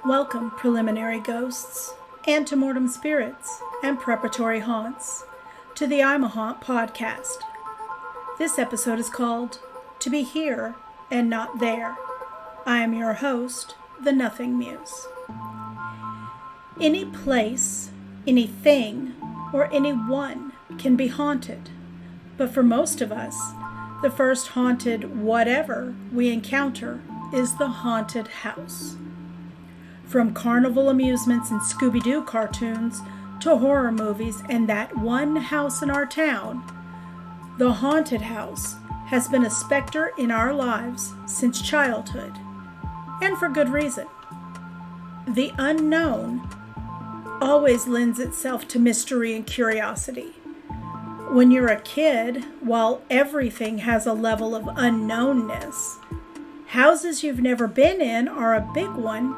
Welcome, preliminary ghosts, antemortem spirits, and preparatory haunts, to the I'm a Haunt podcast. This episode is called To Be Here and Not There. I am your host, the Nothingmuse. Any place, anything, or anyone can be haunted, but for most of us, the first haunted whatever we encounter is the haunted house. From carnival amusements and Scooby-Doo cartoons to horror movies and that one house in our town, the haunted house has been a specter in our lives since childhood, and for good reason. The unknown always lends itself to mystery and curiosity. When you're a kid, while everything has a level of unknownness, houses you've never been in are a big one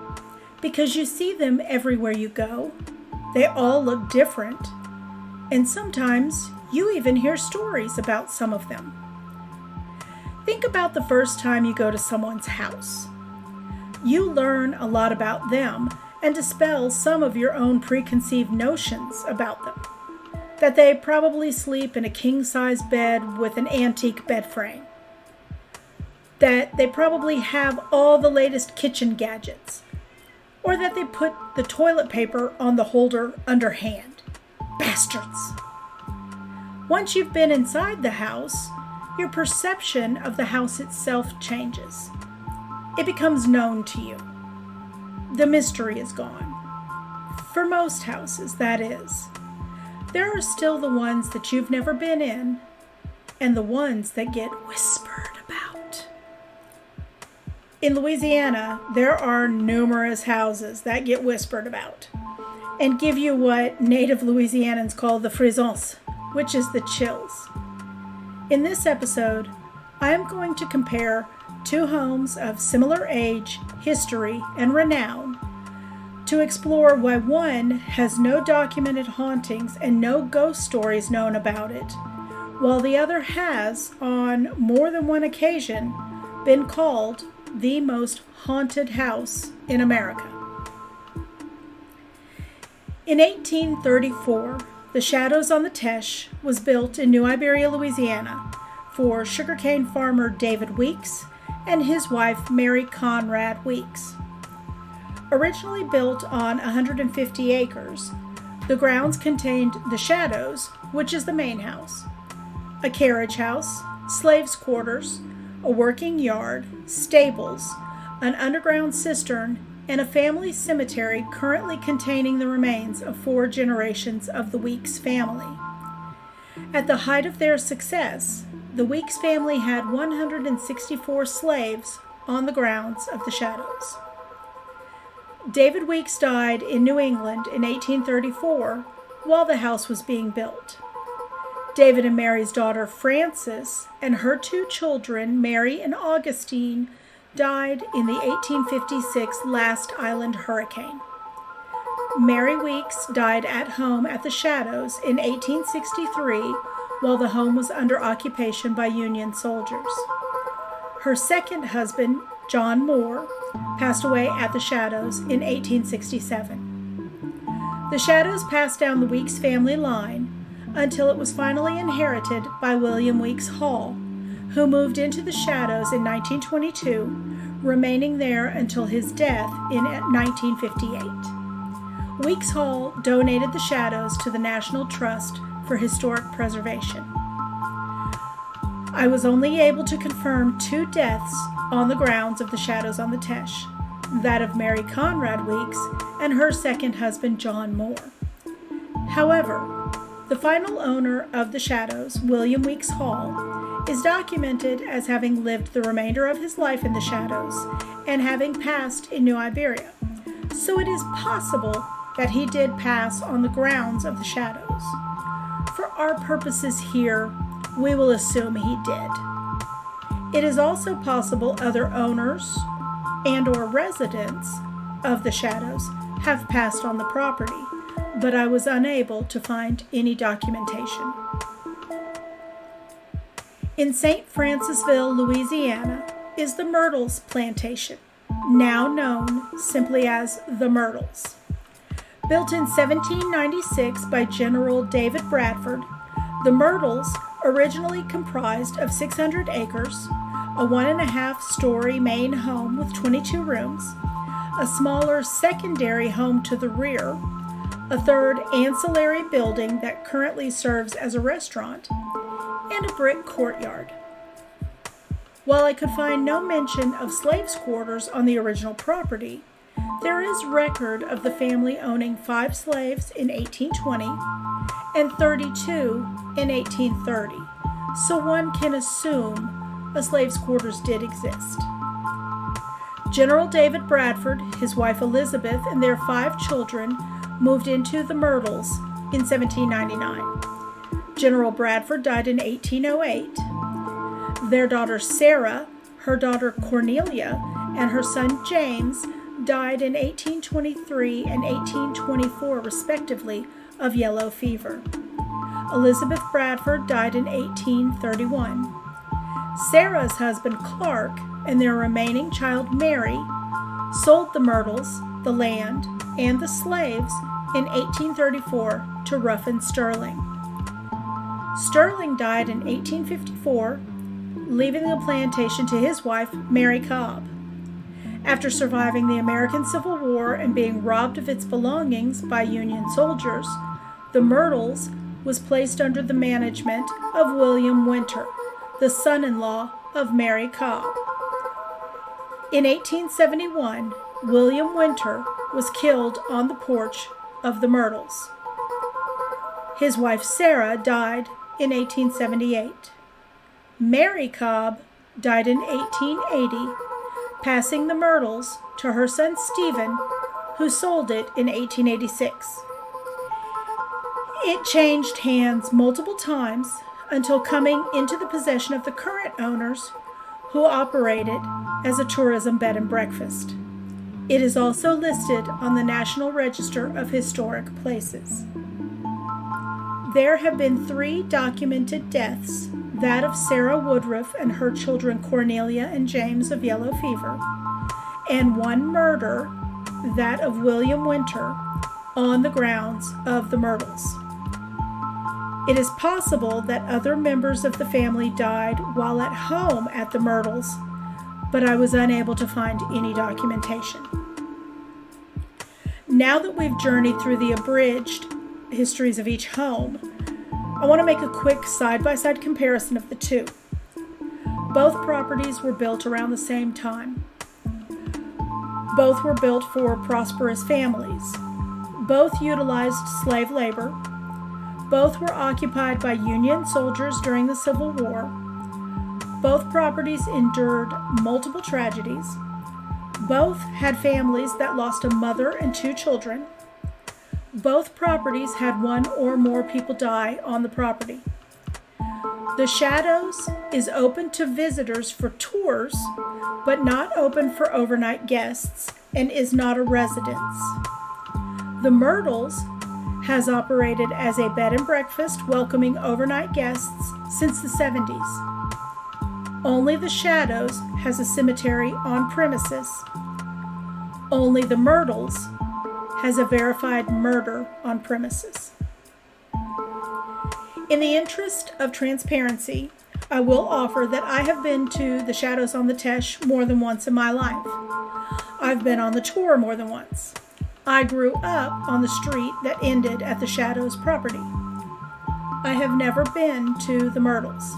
because you see them everywhere you go. They all look different, and sometimes you even hear stories about some of them. Think about the first time you go to someone's house. You learn a lot about them and dispel some of your own preconceived notions about them. That they probably sleep in a king-size bed with an antique bed frame. That they probably have all the latest kitchen gadgets. Or that they put the toilet paper on the holder underhand. Bastards! Once you've been inside the house, your perception of the house itself changes. It becomes known to you. The mystery is gone. For most houses, that is. There are still the ones that you've never been in, and the ones that get whispered about. In Louisiana, there are numerous houses that get whispered about, and give you what native Louisianans call the frissons, which is the chills. In this episode, I am going to compare two homes of similar age, history, and renown to explore why one has no documented hauntings and no ghost stories known about it, while the other has, on more than one occasion, been called the most haunted house in America. In 1834, the Shadows on the Teche was built in New Iberia, Louisiana, for sugarcane farmer David Weeks and his wife Mary Conrad Weeks. Originally built on 150 acres, the grounds contained the Shadows, which is the main house, a carriage house, slaves' quarters, a working yard, stables, an underground cistern, and a family cemetery currently containing the remains of 4 generations of the Weeks family. At the height of their success, the Weeks family had 164 slaves on the grounds of the Shadows. David Weeks died in New England in 1834 while the house was being built. David and Mary's daughter Frances and her 2 children, Mary and Augustine, died in the 1856 Last Island hurricane. Mary Weeks died at home at the Shadows in 1863 while the home was under occupation by Union soldiers. Her second husband, John Moore, passed away at the Shadows in 1867. The Shadows passed down the Weeks family line until it was finally inherited by William Weeks Hall, who moved into the Shadows in 1922, remaining there until his death in 1958. Weeks Hall donated the Shadows to the National Trust for Historic Preservation. I was only able to confirm 2 deaths on the grounds of the Shadows on the Teche, that of Mary Conrad Weeks and her second husband, John Moore. However, the final owner of the Shadows, William Weeks Hall, is documented as having lived the remainder of his life in the Shadows and having passed in New Iberia, so it is possible that he did pass on the grounds of the Shadows. For our purposes here, we will assume he did. It is also possible other owners and/or residents of the Shadows have passed on the property, but I was unable to find any documentation. In St. Francisville, Louisiana, is the Myrtles Plantation, now known simply as the Myrtles. Built in 1796 by General David Bradford, the Myrtles originally comprised of 600 acres, a 1.5-story main home with 22 rooms, a smaller secondary home to the rear, a third ancillary building that currently serves as a restaurant, and a brick courtyard. While I could find no mention of slaves' quarters on the original property, there is record of the family owning 5 slaves in 1820 and 32 in 1830, so one can assume a slaves' quarters did exist. General David Bradford, his wife Elizabeth, and their 5 children moved into the Myrtles in 1799. General Bradford died in 1808. Their daughter Sarah, her daughter Cornelia, and her son James died in 1823 and 1824, respectively, of yellow fever. Elizabeth Bradford died in 1831. Sarah's husband Clark and their remaining child Mary sold the Myrtles, the land, and the slaves in 1834 to Ruffin Sterling. Sterling died in 1854, leaving the plantation to his wife, Mary Cobb. After surviving the American Civil War and being robbed of its belongings by Union soldiers, the Myrtles was placed under the management of William Winter, the son-in-law of Mary Cobb. In 1871, William Winter was killed on the porch of the Myrtles. His wife Sarah died in 1878. Mary Cobb died in 1880, passing the Myrtles to her son Stephen, who sold it in 1886. It changed hands multiple times until coming into the possession of the current owners, who operate it as a tourism bed and breakfast. It is also listed on the National Register of Historic Places. There have been 3 documented deaths, that of Sarah Woodruff and her children Cornelia and James of yellow fever, and 1 murder, that of William Winter, on the grounds of the Myrtles. It is possible that other members of the family died while at home at the Myrtles, but I was unable to find any documentation. Now that we've journeyed through the abridged histories of each home, I want to make a quick side-by-side comparison of the 2. Both properties were built around the same time. Both were built for prosperous families. Both utilized slave labor. Both were occupied by Union soldiers during the Civil War. Both properties endured multiple tragedies. Both had families that lost a mother and 2 children. Both properties had 1 or more people die on the property. The Shadows is open to visitors for tours, but not open for overnight guests, and is not a residence. The Myrtles has operated as a bed and breakfast welcoming overnight guests since the 70s. Only the Shadows has a cemetery on premises. Only the Myrtles has a verified murder on premises. In the interest of transparency, I will offer that I have been to the Shadows on the Teche more than once in my life. I've been on the tour more than once. I grew up on the street that ended at the Shadows property. I have never been to the Myrtles.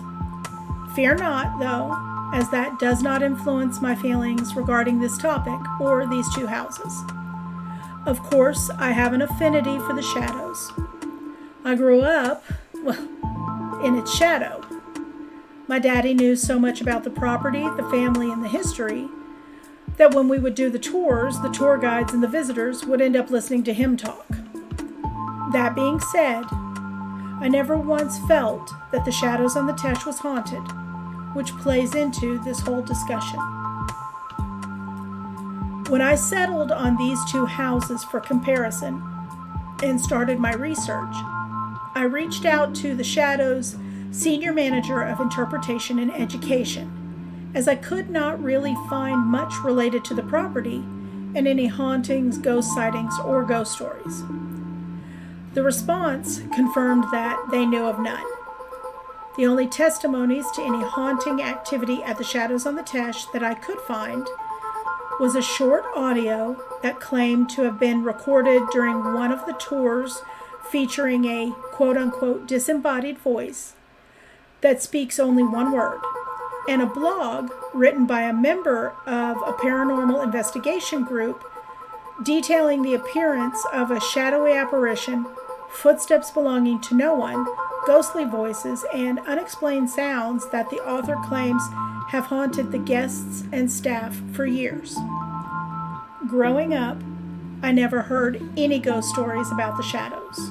Fear not, though, as that does not influence my feelings regarding this topic or these 2 houses. Of course, I have an affinity for the Shadows. I grew up, in its shadow. My daddy knew so much about the property, the family, and the history that when we would do the tours, the tour guides and the visitors would end up listening to him talk. That being said, I never once felt that the Shadows on the Teche was haunted, which plays into this whole discussion. When I settled on these 2 houses for comparison and started my research, I reached out to the Shadows Senior Manager of Interpretation and Education, as I could not really find much related to the property and any hauntings, ghost sightings, or ghost stories. The response confirmed that they knew of none. The only testimonies to any haunting activity at the Shadows on the Teche that I could find was a short audio that claimed to have been recorded during one of the tours featuring a quote-unquote disembodied voice that speaks only one word, and a blog written by a member of a paranormal investigation group detailing the appearance of a shadowy apparition, footsteps belonging to no one, ghostly voices, and unexplained sounds that the author claims have haunted the guests and staff for years. Growing up, I never heard any ghost stories about the Shadows.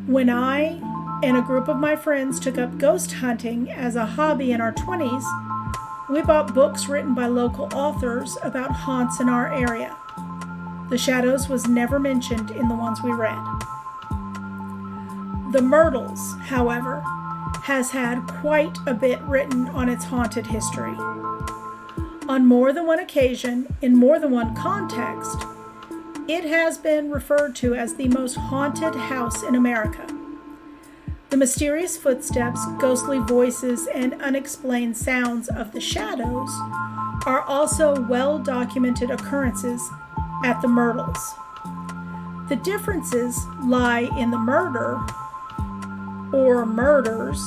When I and a group of my friends took up ghost hunting as a hobby in our 20s, we bought books written by local authors about haunts in our area. The Shadows was never mentioned in the ones we read. The Myrtles, however, has had quite a bit written on its haunted history. On more than one occasion, in more than one context, it has been referred to as the most haunted house in America. The mysterious footsteps, ghostly voices, and unexplained sounds of the Shadows are also well-documented occurrences at the Myrtles. The differences lie in the murder or murders,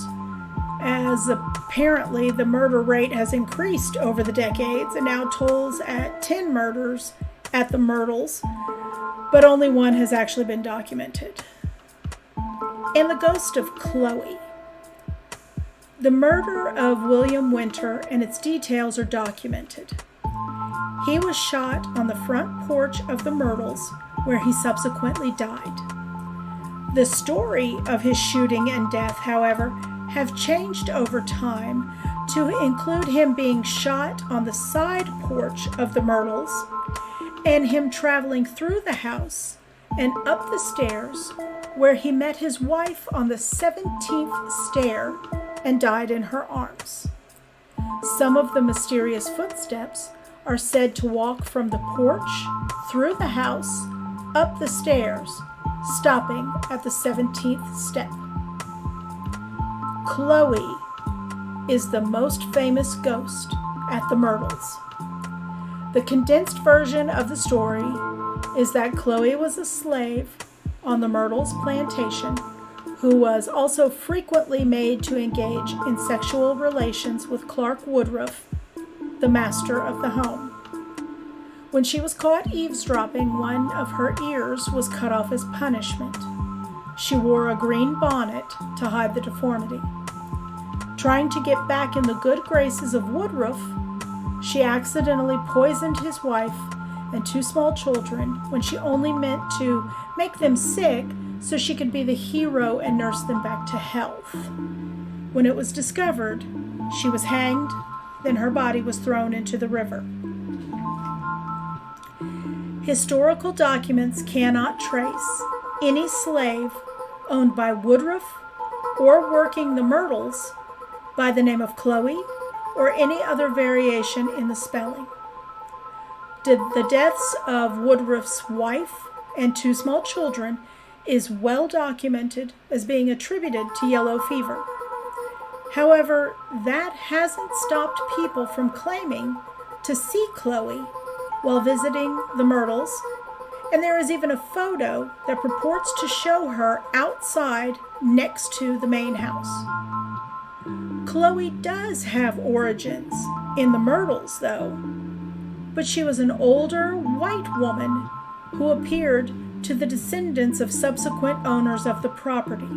as apparently the murder rate has increased over the decades and now tolls at 10 murders at the Myrtles, but only one has actually been documented. And the ghost of Chloe. The murder of William Winter and its details are documented. He was shot on the front porch of the Myrtles, where he subsequently died. The story of his shooting and death, however, have changed over time to include him being shot on the side porch of the Myrtles and him traveling through the house and up the stairs, where he met his wife on the 17th stair and died in her arms. Some of the mysterious footsteps are said to walk from the porch, through the house, up the stairs, stopping at the 17th step. Chloe is the most famous ghost at the Myrtles. The condensed version of the story is that Chloe was a slave on the Myrtles plantation who was also frequently made to engage in sexual relations with Clark Woodruff, the master of the home. When she was caught eavesdropping, one of her ears was cut off as punishment. She wore a green bonnet to hide the deformity. Trying to get back in the good graces of Woodruff, she accidentally poisoned his wife and 2 small children when she only meant to make them sick so she could be the hero and nurse them back to health. When it was discovered, she was hanged, then her body was thrown into the river. Historical documents cannot trace any slave owned by Woodruff or working the Myrtles by the name of Chloe or any other variation in the spelling. The deaths of Woodruff's wife and 2 small children is well documented as being attributed to yellow fever. However, that hasn't stopped people from claiming to see Chloe while visiting the Myrtles, and there is even a photo that purports to show her outside next to the main house. Chloe does have origins in the Myrtles, though, but she was an older white woman who appeared to the descendants of subsequent owners of the property.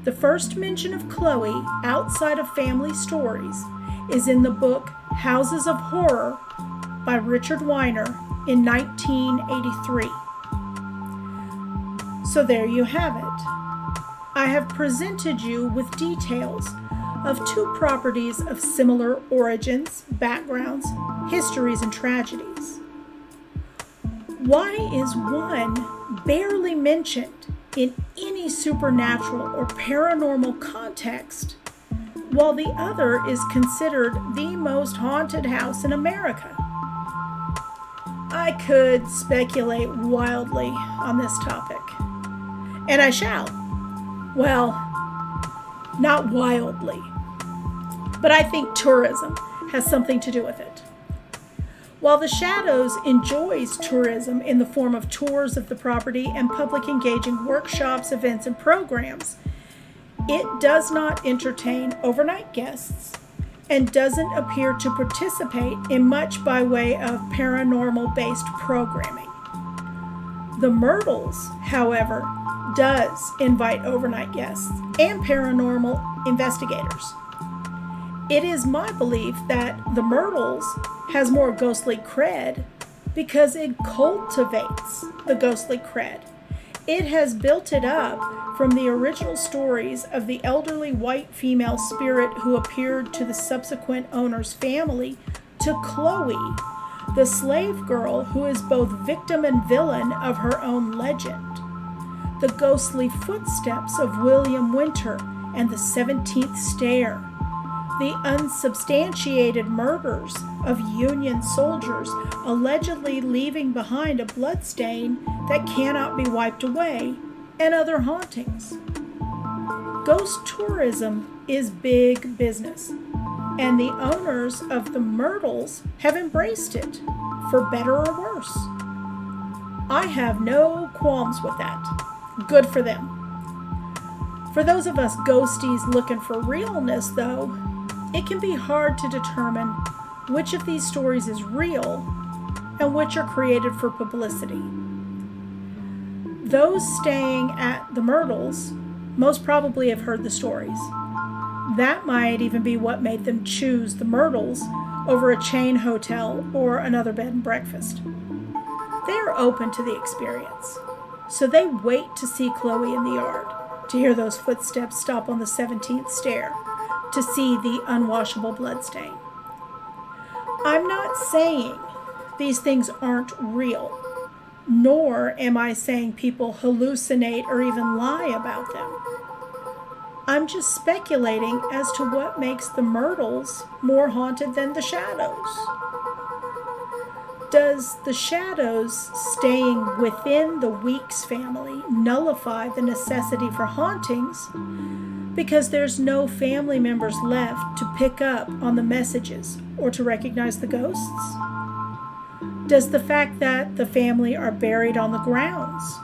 The first mention of Chloe outside of family stories is in the book Houses of Horror by Richard Weiner in 1983. So there you have it. I have presented you with details of 2 properties of similar origins, backgrounds, histories, and tragedies. Why is one barely mentioned in any supernatural or paranormal context while the other is considered the most haunted house in America. I could speculate wildly on this topic, and I shall. Well, not wildly, but I think tourism has something to do with it. While the Shadows enjoys tourism in the form of tours of the property and public engaging workshops, events, and programs, it does not entertain overnight guests and doesn't appear to participate in much by way of paranormal-based programming. The Myrtles, however, does invite overnight guests and paranormal investigators. It is my belief that the Myrtles has more ghostly cred because it cultivates the ghostly cred. It has built it up from the original stories of the elderly white female spirit who appeared to the subsequent owner's family to Chloe, the slave girl who is both victim and villain of her own legend, the ghostly footsteps of William Winter and the 17th Stair, the unsubstantiated murders of Union soldiers allegedly leaving behind a bloodstain that cannot be wiped away, and other hauntings. Ghost tourism is big business, and the owners of the Myrtles have embraced it, for better or worse. I have no qualms with that. Good for them. For those of us ghosties looking for realness, though, it can be hard to determine which of these stories is real and which are created for publicity. Those staying at the Myrtles most probably have heard the stories. That might even be what made them choose the Myrtles over a chain hotel or another bed and breakfast. They are open to the experience, so they wait to see Chloe in the yard, to hear those footsteps stop on the 17th stair, to see the unwashable bloodstain. I'm not saying these things aren't real, nor am I saying people hallucinate or even lie about them. I'm just speculating as to what makes the Myrtles more haunted than the Shadows. Does the Shadows staying within the Weeks family nullify the necessity for hauntings because there's no family members left to pick up on the messages or to recognize the ghosts? Does the fact that the family are buried on the grounds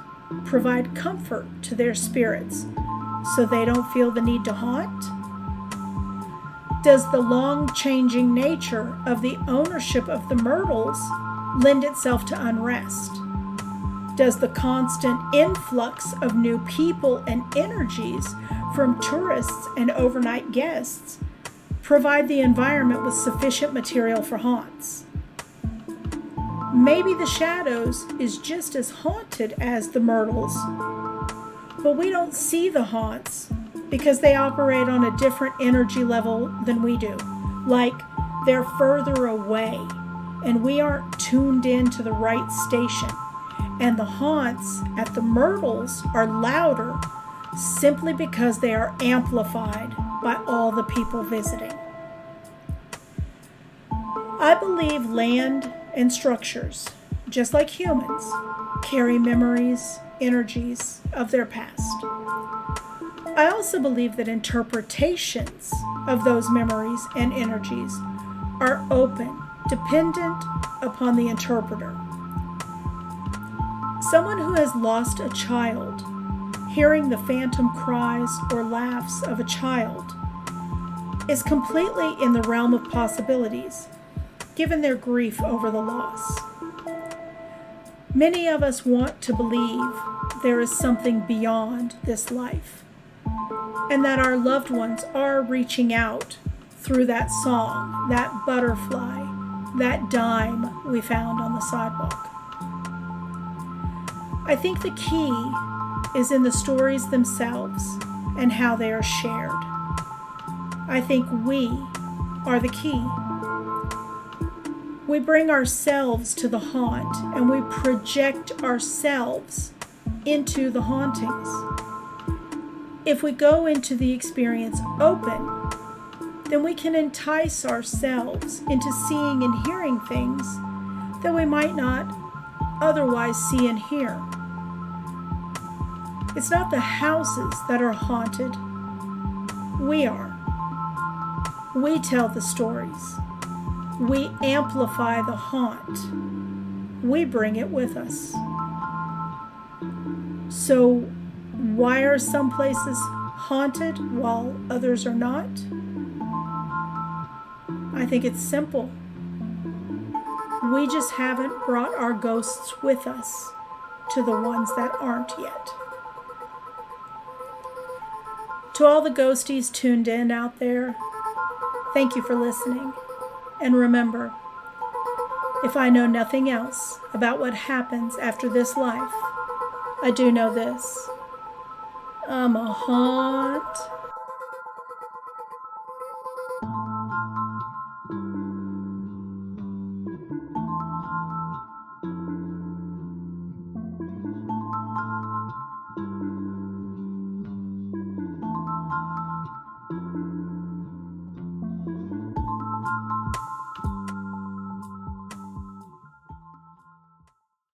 provide comfort to their spirits so they don't feel the need to haunt? Does the long-changing nature of the ownership of the Myrtles lend itself to unrest? Does the constant influx of new people and energies from tourists and overnight guests provide the environment with sufficient material for haunts? Maybe the Shadows is just as haunted as the Myrtles, but we don't see the haunts because they operate on a different energy level than we do. Like they're further away and we aren't tuned in to the right station. And the haunts at the Myrtles are louder simply because they are amplified by all the people visiting. I believe land and structures, just like humans, carry memories, energies of their past. I also believe that interpretations of those memories and energies are open, dependent upon the interpreter. Someone who has lost a child, hearing the phantom cries or laughs of a child, is completely in the realm of possibilities, given their grief over the loss. Many of us want to believe there is something beyond this life, and that our loved ones are reaching out through that song, that butterfly, that dime we found on the sidewalk. I think the key is in the stories themselves and how they are shared. I think we are the key. We bring ourselves to the haunt and we project ourselves into the hauntings. If we go into the experience open, then we can entice ourselves into seeing and hearing things that we might not otherwise see and hear. It's not the houses that are haunted. We are. We tell the stories. We amplify the haunt. We bring it with us. So, why are some places haunted while others are not? I think it's simple. We just haven't brought our ghosts with us to the ones that aren't yet. To all the ghosties tuned in out there, thank you for listening. And remember, if I know nothing else about what happens after this life, I do know this. I'm a haunt.